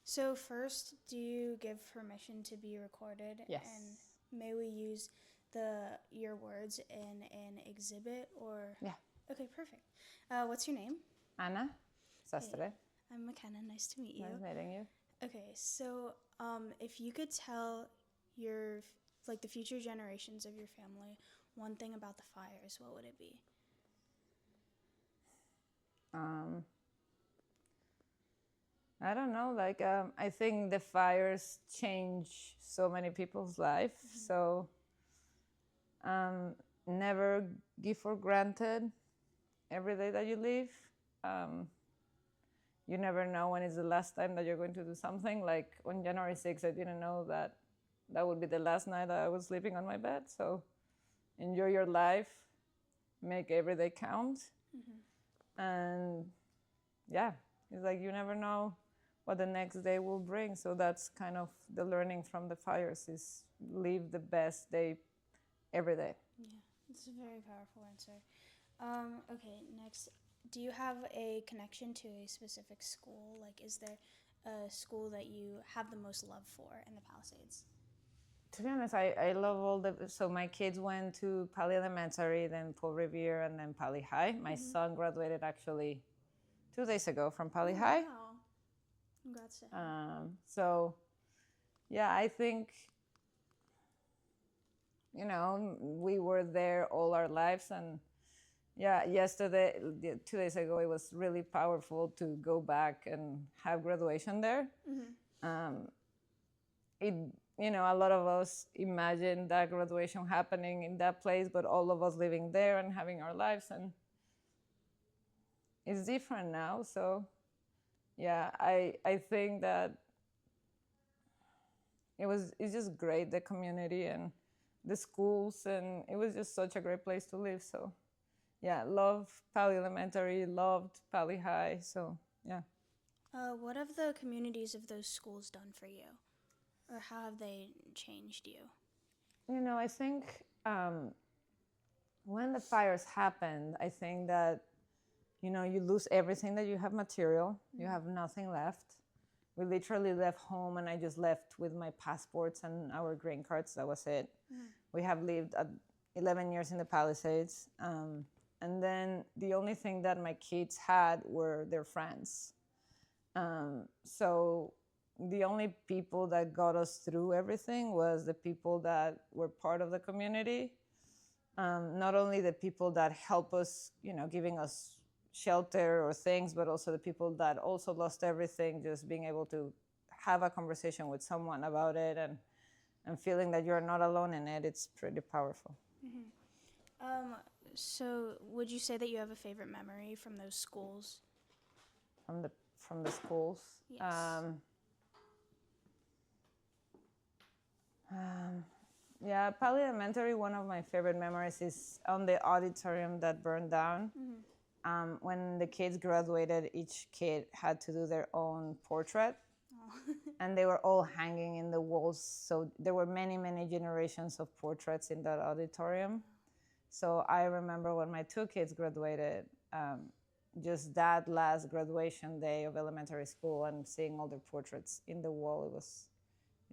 So first, do you give permission to be recorded? And Yes. may we use your words in an exhibit or? Yeah. Okay, perfect. What's your name? Anna, Hey, Sastre. I'm McKenna. Nice to meet Nice you. meeting you. Okay, so if you could tell your like the future generations of your family one thing about the fires, what would it be? Um, I don't know. I think the fires change so many people's life. So never give for granted every day that you live. Um, you never know when is the last time that you're going to do something. Like on January 6th, I didn't know that that would be the last night that I was sleeping on my bed. So enjoy your life, make every day count, and yeah, it's like you never know what the next day will bring. So that's kind of the learning from the fires is live the best day every day. Yeah, it's a very powerful answer. Okay, next, do you have a connection to a specific school? Like, is there a school that you have the most love for in the Palisades? To be honest, I love all the. So my kids went to Pali Elementary, then Paul Revere, and then Pali High. My son graduated actually 2 days ago from Pali Oh, High. wow. Congrats to him. So yeah, I think we were there all our lives, and yeah, yesterday, 2 days ago, it was really powerful to go back and have graduation there. It a lot of us imagine that graduation happening in that place, but all of us living there and having our lives, and it's different now. So yeah, I think that it's just great, the community and the schools, and it was just such a great place to live. So yeah, love Pali Elementary, loved Pali High. So yeah. What have the communities of those schools done for you? Or how have they changed you? I think when the fires happened, I think that you lose everything that you have material. You have nothing left. We literally left home, and I just left with my passports and our green cards. That was it. We have lived 11 years in the Palisades. And then the only thing that my kids had were their friends. So the only people that got us through everything was the people that were part of the community. Not only the people that help us, giving us shelter or things, but also the people that also lost everything, just being able to have a conversation with someone about it and feeling that you're not alone in it, it's pretty powerful. Um, so would you say that you have a favorite memory from those schools? From the schools. Yes. Yeah, Pali Elementary, one of my favorite memories is on the auditorium that burned down. When the kids graduated, each kid had to do their own portrait. And they were all hanging in the walls. So there were many, many generations of portraits in that auditorium. So I remember when my two kids graduated, just that last graduation day of elementary school and seeing all their portraits in the wall, it's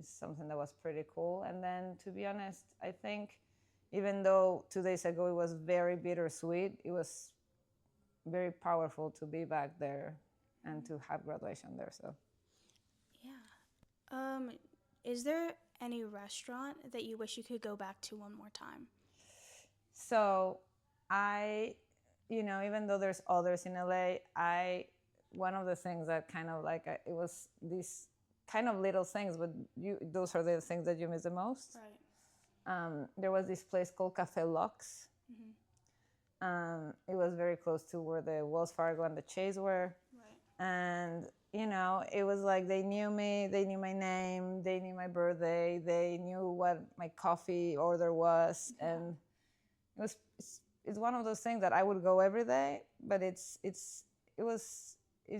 something that was pretty cool. And then, to be honest, I think even though 2 days ago it was very bittersweet, it was very powerful to be back there and to have graduation there. So Yeah. Is there any restaurant that you wish you could go back to one more time? So I, even though there's others in LA, one of the things that kind of like it was these kind of little things, but those are the things that you miss the most. Right. There was this place called Cafe Lux. It was very close to where the Wells Fargo and the Chase were. Right. And it was like they knew me, they knew my name, they knew my birthday, they knew what my coffee order was. And it's one of those things that I would go every day, but it's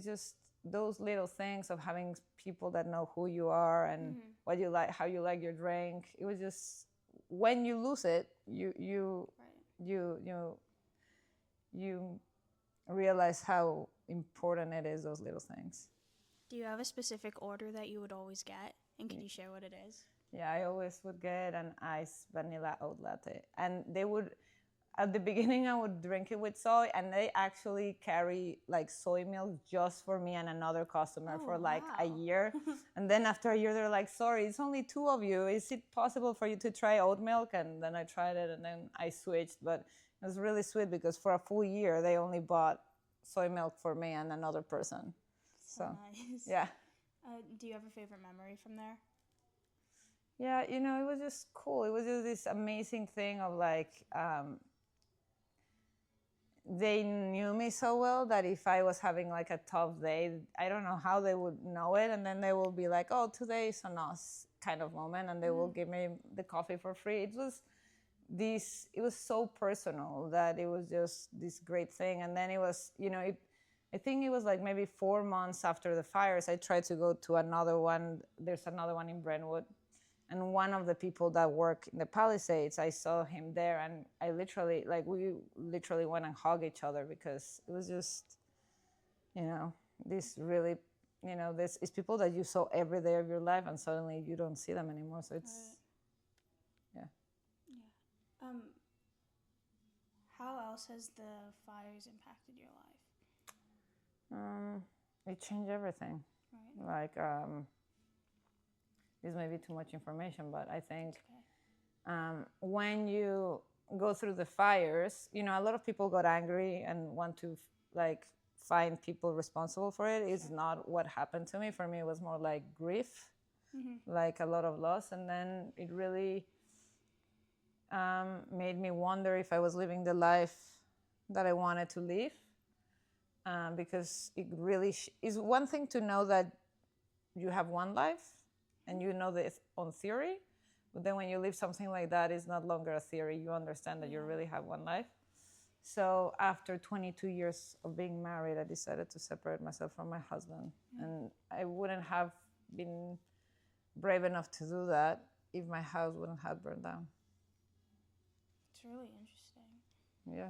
just those little things of having people that know who you are and what you like, how you like your drink. It was just when you lose it, you Right. you realize how important it is, those little things. Do you have a specific order that you would always get? And could you share what it is? Yeah, I always would get an iced vanilla oat latte. And they would, at the beginning, I would drink it with soy, and they actually carry like soy milk just for me and another customer Oh, for like a wow. year. And then after a year, they're like, sorry, it's only two of you. Is it possible for you to try oat milk? And then I tried it, and then I switched. But it was really sweet because for a full year, they only bought soy milk for me and another person. So nice. Yeah. Do you have a favorite memory from there? Yeah, you know, it was just cool. It was just this amazing thing of like, they knew me so well that if I was having like a tough day, I don't know how they would know it. And then they will be like, oh, today is on us kind of moment. And they will give me the coffee for free. It was so personal that it was just this great thing. And then it was, you know, I think it was like maybe 4 months after the fires, I tried to go to another one. There's another one in Brentwood. And one of the people that work in the Palisades, I saw him there, and we literally went and hugged each other because it was just, you know, this really, you know, this is people that you saw every day of your life, and suddenly you don't see them anymore. So it's, yeah. Yeah. How else has the fires impacted your life? It changed everything. Right. Like, this may be too much information, but I think when you go through the fires, you know, a lot of people got angry and want to like find people responsible for it. It's not what happened to me. For me, it was more like grief, like a lot of loss. And then it really made me wonder if I was living the life that I wanted to live. Because it really is one thing to know that you have one life and you know this on theory, but then when you live something like that, it's not longer a theory. You understand that you really have one life. So after 22 years of being married, I decided to separate myself from my husband. And I wouldn't have been brave enough to do that if my house wouldn't have burned down. It's really interesting. Yeah.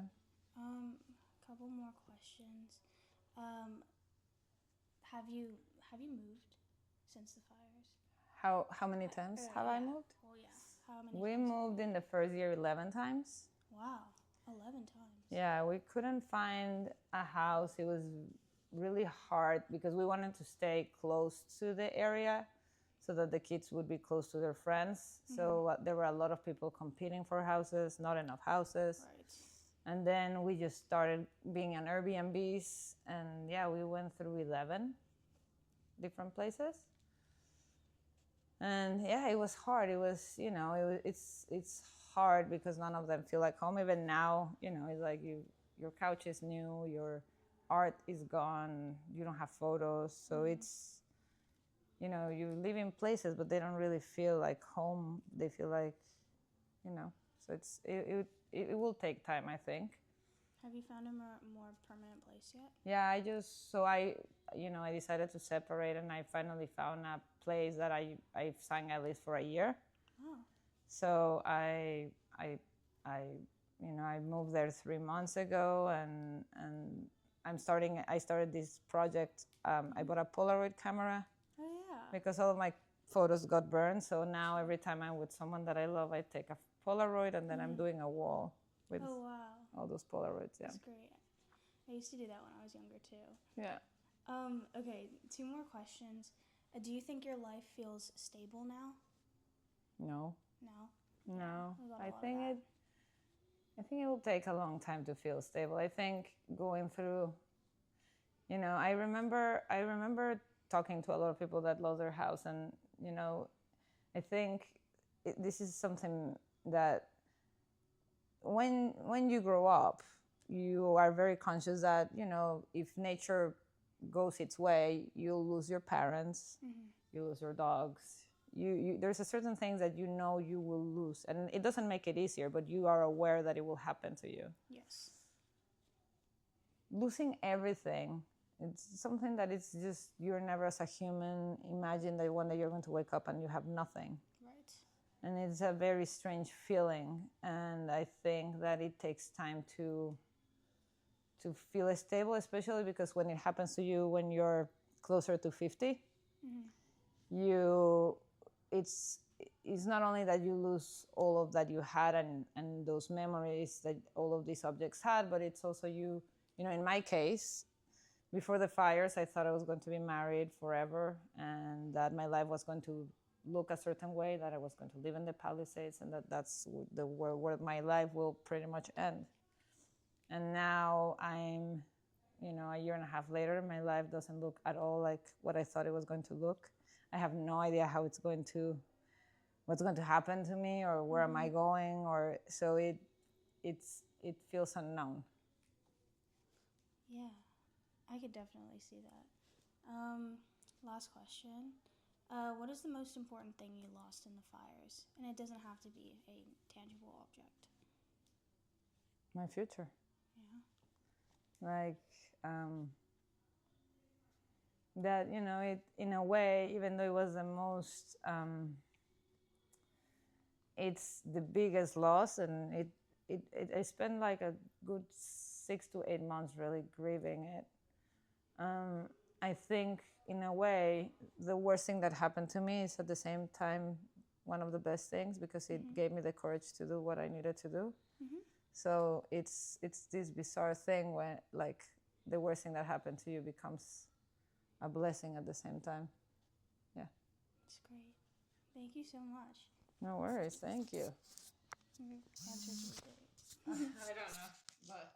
Couple more questions. Have you moved since the fires? How many times have I moved? Well, yeah. How many We times? moved in the first year 11 times. Wow, 11 times. Yeah, we couldn't find a house. It was really hard because we wanted to stay close to the area so that the kids would be close to their friends. So there were a lot of people competing for houses, not enough houses. Right. And then we just started being on Airbnbs. And yeah, we went through 11 different places. And yeah, it was hard. It was, you know, it's hard because none of them feel like home. Even now, you know, it's like your couch is new, your art is gone, you don't have photos. So it's, you know, you live in places, but they don't really feel like home. They feel like, you know, so it will take time, I think. Have you found a more permanent place yet? Yeah, I decided to separate, and I finally found a place that I sang at least for a year. Oh. So I moved there 3 months ago, and I started this project. I bought a Polaroid camera. Oh yeah. Because all of my photos got burned. So now every time I'm with someone that I love, I take a Polaroid, and then I'm doing a wall with all those Polaroids. Yeah. That's great. I used to do that when I was younger too. Yeah. Okay, 2 more questions. Do you think your life feels stable now? No. No? I think it will take a long time to feel stable. I think going through, you know, I remember talking to a lot of people that lost their house, and you know, I think this is something that when you grow up, you are very conscious that, you know, if nature goes its way, you'll lose your parents, you lose your dogs. There's a certain things that you know you will lose, and it doesn't make it easier, but you are aware that it will happen to you. Yes. Losing everything, it's something that it's just, you're never as a human imagine that one day you're going to wake up and you have nothing. Right. And it's a very strange feeling, and I think that it takes time to feel stable, especially because when it happens to you when you're closer to 50, Mm-hmm. you it's not only that you lose all of that you had and those memories that all of these objects had, but it's also you know, in my case, before the fires, I thought I was going to be married forever and that my life was going to look a certain way, that I was going to live in the Palisades, and that's the where my life will pretty much end. And now I'm, you know, a year and a half later, my life doesn't look at all like what I thought it was going to look. I have no idea how what's going to happen to me, or where am I going, or so it feels unknown. Yeah, I could definitely see that. Last question. What is the most important thing you lost in the fires? And it doesn't have to be a tangible object. My future. Yeah. Like, that, you know, it in a way, even though it was the most, it's the biggest loss, and I spent like a good 6 to 8 months really grieving it. I think in a way the worst thing that happened to me is at the same time one of the best things, because it gave me the courage to do what I needed to do. So it's this bizarre thing when, like, the worst thing that happened to you becomes a blessing at the same time. Yeah. It's great. Thank you so much. No worries. Thank you. Your answers were great. I don't know, but